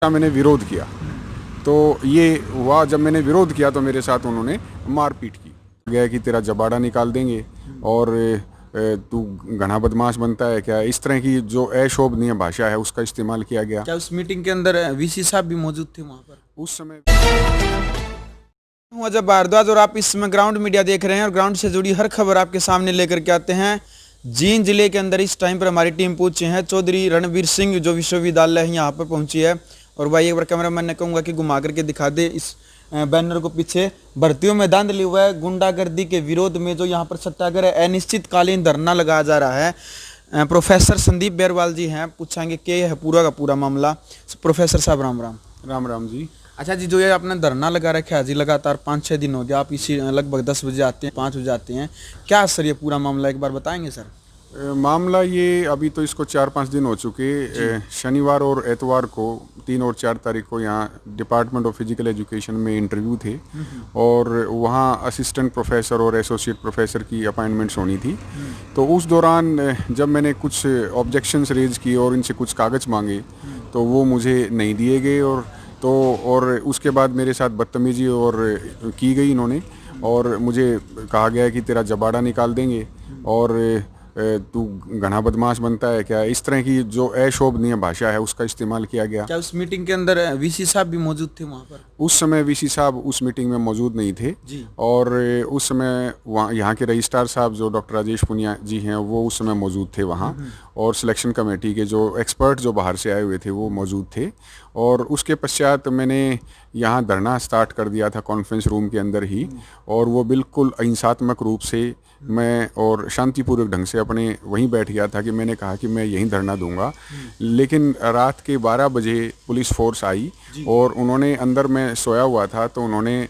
का मैंने विरोध किया। तो ये हुआ, जब मैंने विरोध किया तो मेरे साथ उन्होंने मारपीट की। गया कि तेरा जबाड़ा निकाल देंगे और तू घना बदमाश बनता है क्या, इस तरह की जो अशोभनीय भाषा है उसका इस्तेमाल किया गया। क्या उस मीटिंग के अंदर वीसी साहब भी मौजूद थे वहां पर? उस समय हूं अजय भारद्वाज और आप इस समय ग्राउंड मीडिया देख रहे हैं और ग्राउंड से जुड़ी हर खबर आपके सामने लेकर के आते हैं। जींद जिले के अंदर इस टाइम पर हमारी टीम पहुंची है। चौधरी रणवीर सिंह जो विश्वविद्यालय है यहाँ पर पहुंची है। और भाई एक बार कैमरा मैन ने कहूँगा कि घुमा करके दिखा दे इस बैनर को। पीछे भर्तियों में धांधली हुआ है, गुंडागर्दी के विरोध में जो यहाँ पर सत्याग्रह अनिश्चितकालीन धरना लगाया जा रहा है। प्रोफेसर संदीप बेरवाल जी हैं, पूछेंगे कि है पूरा का पूरा मामला। प्रोफेसर साहब राम राम। राम राम जी। अच्छा जी, जो ये आपने धरना लगा रखा है जी, लगातार 5-6 दिन हो गया, आप इसी लगभग 10 बजे आते हैं, 5 बजे आते हैं, क्या सर ये पूरा मामला एक बार बताएंगे सर? मामला ये अभी तो इसको 4-5 दिन हो चुके। शनिवार और एतवार को 3 और 4 तारीख को यहाँ डिपार्टमेंट ऑफ फिजिकल एजुकेशन में इंटरव्यू थे और वहाँ असिस्टेंट प्रोफेसर और एसोसिएट प्रोफेसर की अपॉइंटमेंट्स होनी थी। तो उस दौरान जब मैंने कुछ ऑब्जेक्शंस रेज किए और इनसे कुछ कागज़ मांगे तो वो मुझे नहीं दिए गए। और उसके बाद मेरे साथ बदतमीजी और की गई इन्होंने, और मुझे कहा गया कि तेरा जबाड़ा निकाल देंगे और तू घना बदमाश बनता है क्या, इस तरह की जो अशोभनीय भाषा है उसका इस्तेमाल किया गया। क्या उस मीटिंग के अंदर वीसी साहब भी मौजूद थे वहाँ पर? उस समय वीसी साहब उस मीटिंग में मौजूद नहीं थे जी। और उस समय वहाँ यहाँ के रजिस्ट्रार साहब जो डॉक्टर राजेश पुनिया जी हैं वो उस समय मौजूद थे वहाँ, और सिलेक्शन कमेटी के जो एक्सपर्ट जो बाहर से आए हुए थे वो मौजूद थे। और उसके पश्चात मैंने यहाँ धरना स्टार्ट कर दिया था कॉन्फ्रेंस रूम के अंदर ही, और वो बिल्कुल अहिंसात्मक रूप से मैं और शांतिपूर्वक ढंग से अपने वहीं बैठ गया था कि मैंने कहा कि मैं यहीं धरना दूंगा। लेकिन रात के 12 बजे पुलिस फोर्स आई और उन्होंने, अंदर मैं सोया हुआ था तो उन्होंने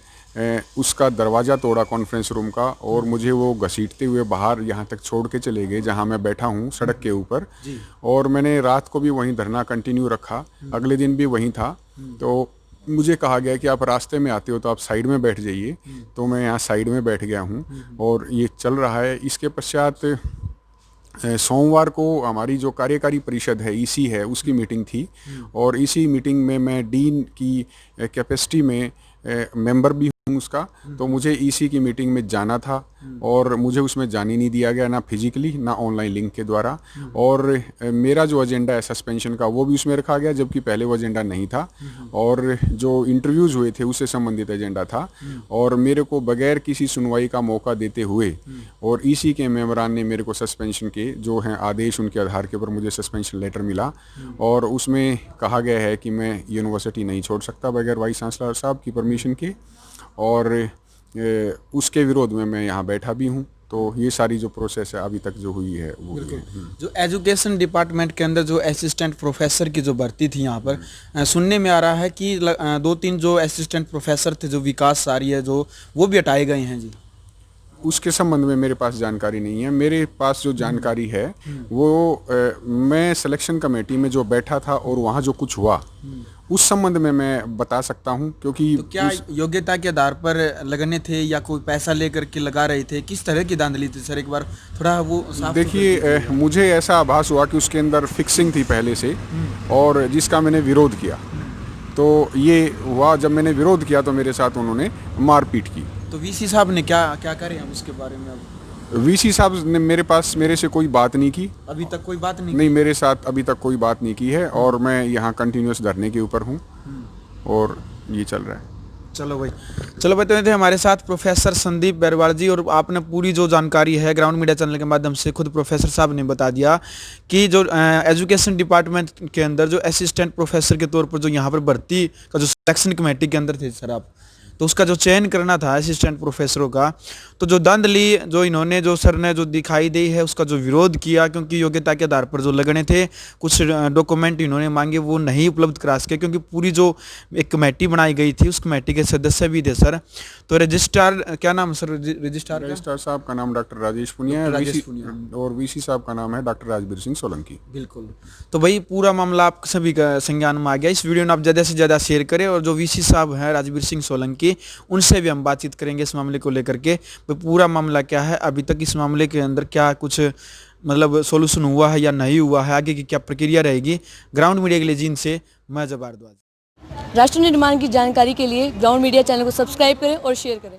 उसका दरवाज़ा तोड़ा कॉन्फ्रेंस रूम का, और मुझे वो घसीटते हुए बाहर यहाँ तक छोड़ के चले गए जहाँ मैं बैठा हूँ सड़क के ऊपर। और मैंने रात को भी वहीं धरना कंटिन्यू रखा, अगले दिन भी वहीं था। तो मुझे कहा गया कि आप रास्ते में आते हो तो आप साइड में बैठ जाइए, तो मैं यहाँ साइड में बैठ गया हूँ और ये चल रहा है। इसके पश्चात सोमवार को हमारी जो कार्यकारी परिषद है, ईसी है, उसकी मीटिंग थी, और इसी मीटिंग में मैं डीन की कैपेसिटी में मेंबर भी हूँ उसका। तो मुझे ईसी की मीटिंग में जाना था और मुझे उसमें जाने नहीं दिया गया, ना फिजिकली ना ऑनलाइन लिंक के द्वारा। और मेरा जो एजेंडा है सस्पेंशन का वो भी उसमें रखा गया, जबकि पहले वो एजेंडा नहीं था, और जो इंटरव्यूज़ हुए थे उससे संबंधित एजेंडा था। और मेरे को बगैर किसी सुनवाई का मौका देते हुए और ईसी के मेंबरान ने मेरे को सस्पेंशन के जो हैं आदेश, उनके आधार के ऊपर मुझे सस्पेंशन लेटर मिला, और उसमें कहा गया है कि मैं यूनिवर्सिटी नहीं छोड़ सकता बगैर वाइस चांसलर साहब की परमिशन के, और उसके विरोध में मैं यहाँ बैठा भी हूँ। तो ये सारी जो प्रोसेस है अभी तक जो हुई है वो हुई है। जो एजुकेशन डिपार्टमेंट के अंदर जो असिस्टेंट प्रोफेसर की जो भर्ती थी यहाँ पर, सुनने में आ रहा है कि 2-3 जो असिस्टेंट प्रोफेसर थे, जो विकास सारी है, जो वो भी हटाए गए हैं जी। उसके संबंध में मेरे पास जानकारी नहीं है। मेरे पास जो जानकारी है वो मैं सिलेक्शन कमेटी में जो बैठा था और वहाँ जो कुछ हुआ उस संबंध में मैं बता सकता हूँ, क्योंकि तो क्या योग्यता के आधार पर लगने थे या कोई पैसा लेकर के लगा रहे थे, किस तरह की धांधली थी सर? एक बार थोड़ा वो साफ देखिए, मुझे ऐसा आभास हुआ कि उसके अंदर फिक्सिंग थी पहले से, और जिसका मैंने विरोध किया। तो ये हुआ, जब मैंने विरोध किया तो मेरे साथ उन्होंने मारपीट की। तो वीसी साहब ने क्या क्या करे हम उसके बारे में? अब वीसी साहब ने मेरे से कोई बात नहीं की। अभी तक कोई बात नहीं, मेरे साथ अभी तक कोई बात नहीं की है, और मैं यहाँ कंटिन्यूस धरने के ऊपर हूँ और ये चल रहा है। चलो भाई तो ये थे हमारे साथ प्रोफेसर संदीप बेरवाल जी, और आपने पूरी जो जानकारी है ग्राउंड मीडिया चैनल के माध्यम से खुद प्रोफेसर साहब ने बता दिया कि जो एजुकेशन डिपार्टमेंट के अंदर जो असिस्टेंट प्रोफेसर के तौर पर जो यहाँ पर भर्ती का जो सिलेक्शन कमेटी के अंदर थे सर आप, तो उसका जो चयन करना था असिस्टेंट प्रोफेसरों का, तो जो धांधली जो इन्होंने जो सर ने जो दिखाई दी है उसका जो विरोध किया, क्योंकि योग्यता के आधार पर जो लगने थे, कुछ डॉक्यूमेंट इन्होंने मांगे वो नहीं उपलब्ध करा सके, क्योंकि पूरी जो एक कमेटी बनाई गई थी उस कमेटी के सदस्य भी थे सर। तो रजिस्ट्रार क्या नाम सर? रजिस्ट्रार साहब का नाम डॉक्टर राजेश पुनिया है, और वीसी साहब का नाम है डॉक्टर राजवीर सिंह सोलंकी। बिल्कुल। तो भाई पूरा मामला आप सभी का संज्ञान में आ गया। इस वीडियो में आप ज़्यादा से ज़्यादा शेयर करें, और जो वीसी साहब हैं राजवीर सिंह सोलंकी, उनसे भी हम बातचीत करेंगे इस मामले को लेकर के। पूरा मामला क्या है, अभी तक इस मामले के अंदर क्या कुछ मतलब सॉल्यूशन हुआ है या नहीं हुआ है, आगे की क्या प्रक्रिया रहेगी। ग्राउंड मीडिया के लिए जींद से मैं अजय भारद्वाज। राष्ट्र निर्माण की जानकारी के लिए ग्राउंड मीडिया चैनल को सब्सक्राइब करें और शेयर करें।